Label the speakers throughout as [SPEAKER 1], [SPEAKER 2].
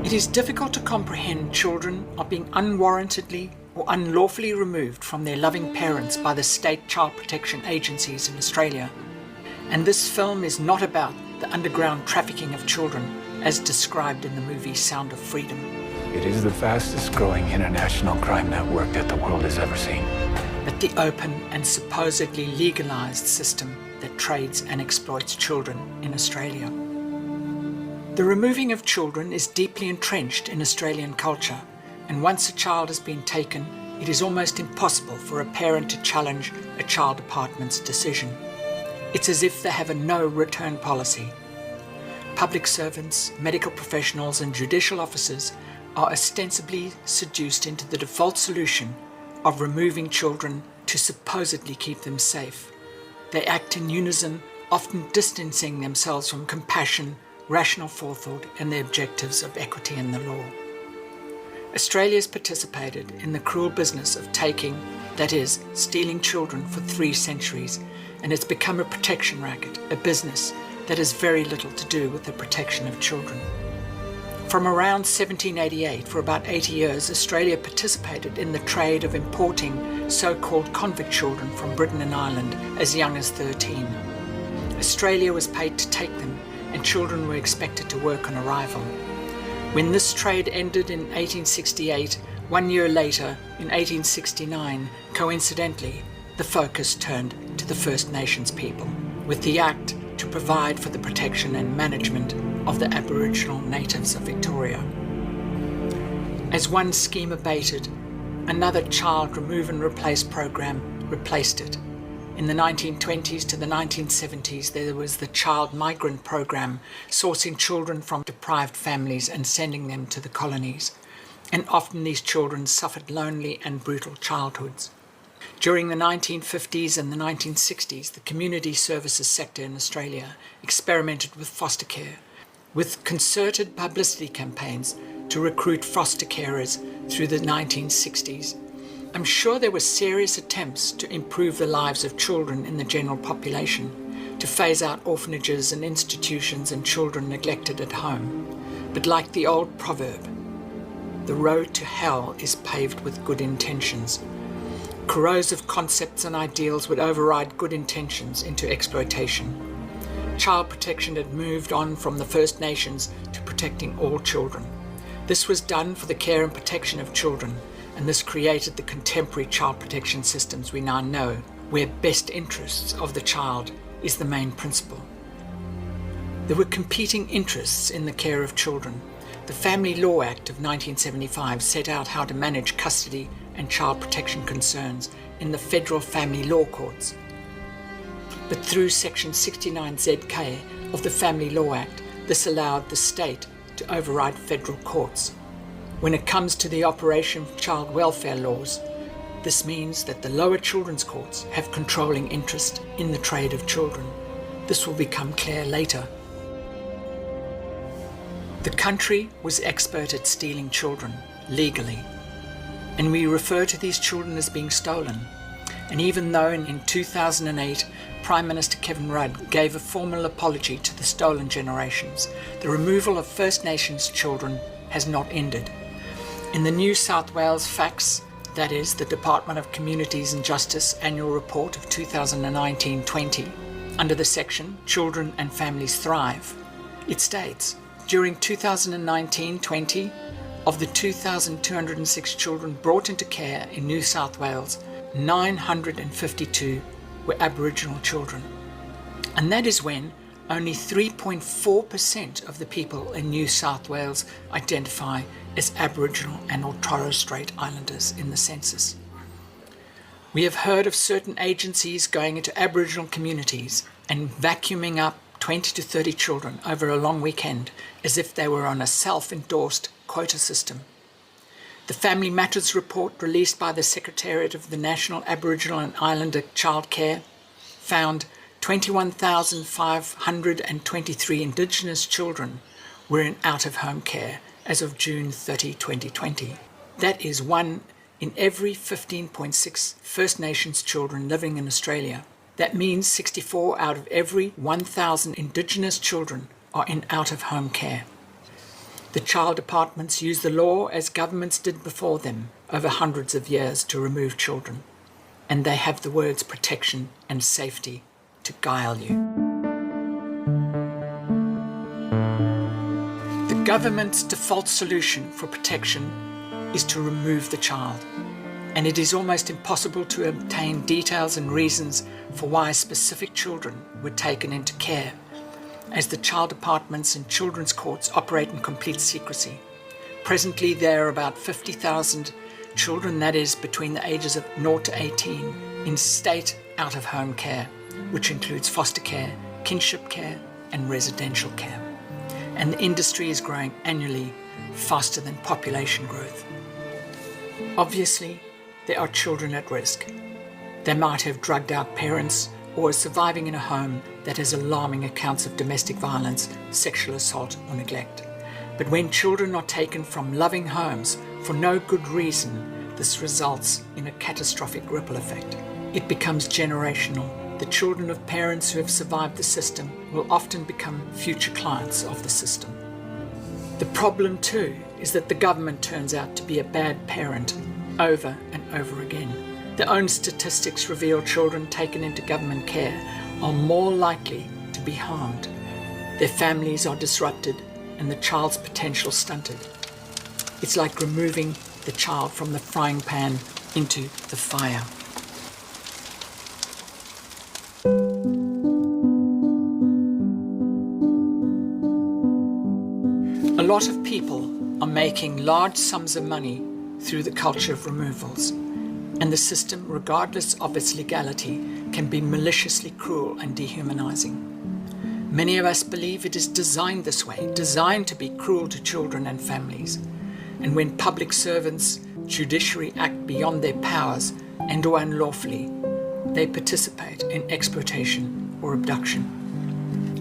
[SPEAKER 1] It is difficult to comprehend children are being unwarrantedly or unlawfully removed from their loving parents by the state child protection agencies in Australia. And this film is not about the underground trafficking of children as described in the movie Sound of Freedom.
[SPEAKER 2] It is the fastest growing international crime network that the world has ever seen.
[SPEAKER 1] But the open and supposedly legalized system that trades and exploits children in Australia. The removing of children is deeply entrenched in Australian culture, and once a child has been taken, it is almost impossible for a parent to challenge a child department's decision. It's as if they have a no-return policy. Public servants, medical professionals and judicial officers are ostensibly seduced into the default solution of removing children to supposedly keep them safe. They act in unison, often distancing themselves from compassion, rational forethought and the objectives of equity in the law. Australia has participated in the cruel business of taking, that is, stealing children for 3 centuries, and it's become a protection racket, a business that has very little to do with the protection of children. From around 1788, for about 80 years, Australia participated in the trade of importing so-called convict children from Britain and Ireland as young as 13. Australia was paid to take them, and children were expected to work on arrival. When this trade ended in 1868, 1 year later, in 1869, coincidentally, the focus turned to the First Nations people, with the Act to provide for the protection and management of the Aboriginal natives of Victoria. As one scheme abated, another child remove and replace program replaced it. In the 1920s to the 1970s, there was the Child Migrant Program, sourcing children from deprived families and sending them to the colonies. And often these children suffered lonely and brutal childhoods. During the 1950s and the 1960s, the community services sector in Australia experimented with foster care, with concerted publicity campaigns to recruit foster carers through the 1960s. I'm sure there were serious attempts to improve the lives of children in the general population, to phase out orphanages and institutions and children neglected at home. But like the old proverb, the road to hell is paved with good intentions. Corrosive concepts and ideals would override good intentions into exploitation. Child protection had moved on from the First Nations to protecting all children. This was done for the care and protection of children, and this created the contemporary child protection systems we now know, where best interests of the child is the main principle. There were competing interests in the care of children. The Family Law Act of 1975 set out how to manage custody and child protection concerns in the federal family law courts. But through Section 69ZK of the Family Law Act, this allowed the state to override federal courts. When it comes to the operation of child welfare laws, this means that the lower children's courts have controlling interest in the trade of children. This will become clear later. The country was expert at stealing children, legally, and we refer to these children as being stolen. And even though in 2008, Prime Minister Kevin Rudd gave a formal apology to the stolen generations, the removal of First Nations children has not ended. In the New South Wales Facts, that is, the Department of Communities and Justice Annual Report of 2019-20, under the section Children and Families Thrive, it states, during 2019-20, of the 2,206 children brought into care in New South Wales, 952 were Aboriginal children. And that is when only 3.4% of the people in New South Wales identify as Aboriginal and or Torres Strait Islanders in the census. We have heard of certain agencies going into Aboriginal communities and vacuuming up 20 to 30 children over a long weekend as if they were on a self-endorsed quota system. The Family Matters report released by the Secretariat of the National Aboriginal and Islander Child Care found 21,523 Indigenous children were in out-of-home care as of June 30, 2020. That is 1 in every 15.6 First Nations children living in Australia. That means 64 out of every 1,000 Indigenous children are in out-of-home care. The child departments use the law as governments did before them over hundreds of years to remove children, and they have the words protection and safety to guile you. The government's default solution for protection is to remove the child, and it is almost impossible to obtain details and reasons for why specific children were taken into care, as the child departments and children's courts operate in complete secrecy. Presently, there are about 50,000 children, that is, between the ages of 0 to 18, in state out-of-home care, which includes foster care, kinship care, and residential care. And the industry is growing annually faster than population growth. Obviously, there are children at risk. They might have drugged out parents or are surviving in a home that has alarming accounts of domestic violence, sexual assault, or neglect. But when children are taken from loving homes for no good reason, this results in a catastrophic ripple effect. It becomes generational. The children of parents who have survived the system will often become future clients of the system. The problem too is that the government turns out to be a bad parent over and over again. Their own statistics reveal children taken into government care are more likely to be harmed. Their families are disrupted and the child's potential stunted. It's like removing the child from the frying pan into the fire. A lot of people are making large sums of money through the culture of removals, and the system, regardless of its legality, can be maliciously cruel and dehumanizing. Many of us believe it is designed this way, designed to be cruel to children and families. And when public servants, judiciary act beyond their powers and or unlawfully, they participate in exploitation or abduction.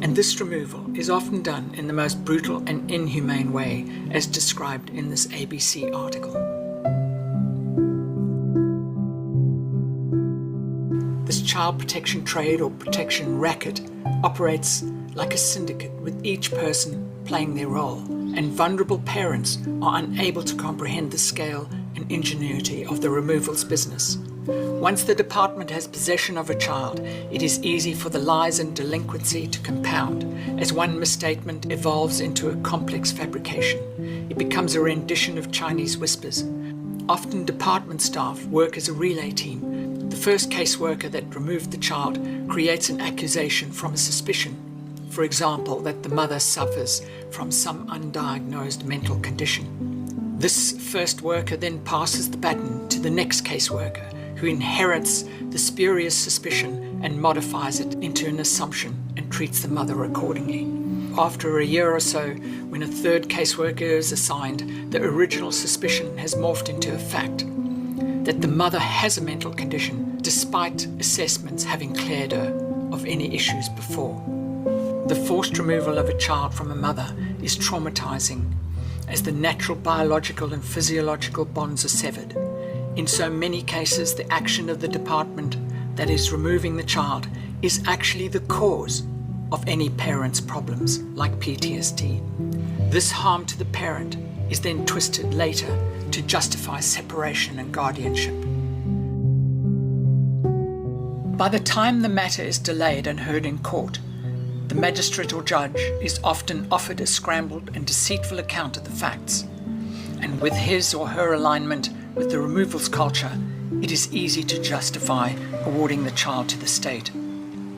[SPEAKER 1] And this removal is often done in the most brutal and inhumane way, as described in this ABC article. This child protection trade or protection racket operates like a syndicate, with each person playing their role, and vulnerable parents are unable to comprehend the scale and ingenuity of the removals business. Once the department has possession of a child, it is easy for the lies and delinquency to compound. As one misstatement evolves into a complex fabrication, it becomes a rendition of Chinese whispers. Often department staff work as a relay team. The first caseworker that removed the child creates an accusation from a suspicion. For example, that the mother suffers from some undiagnosed mental condition. This first worker then passes the baton to the next caseworker, who inherits the spurious suspicion and modifies it into an assumption and treats the mother accordingly. After a year or so, when a third caseworker is assigned, the original suspicion has morphed into a fact that the mother has a mental condition, despite assessments having cleared her of any issues before. The forced removal of a child from a mother is traumatizing, as the natural biological and physiological bonds are severed. In so many cases, the action of the department that is removing the child is actually the cause of any parent's problems, like PTSD. This harm to the parent is then twisted later to justify separation and guardianship. By the time the matter is delayed and heard in court, the magistrate or judge is often offered a scrambled and deceitful account of the facts, and with his or her alignment with the removals culture, it is easy to justify awarding the child to the state.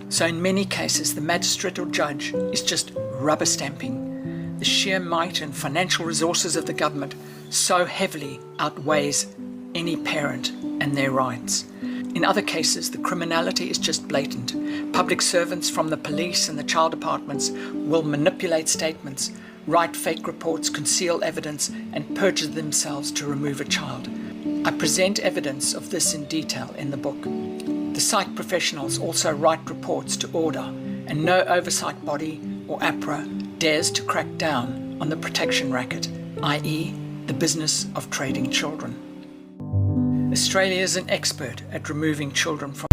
[SPEAKER 1] So in many cases, the magistrate or judge is just rubber stamping. The sheer might and financial resources of the government so heavily outweighs any parent and their rights. In other cases, the criminality is just blatant. Public servants from the police and the child departments will manipulate statements, write fake reports, conceal evidence, and perjure themselves to remove a child. I present evidence of this in detail in the book. The psych professionals also write reports to order, and no oversight body or APRA dares to crack down on the protection racket, i.e. the business of trading children. Australia is an expert at removing children from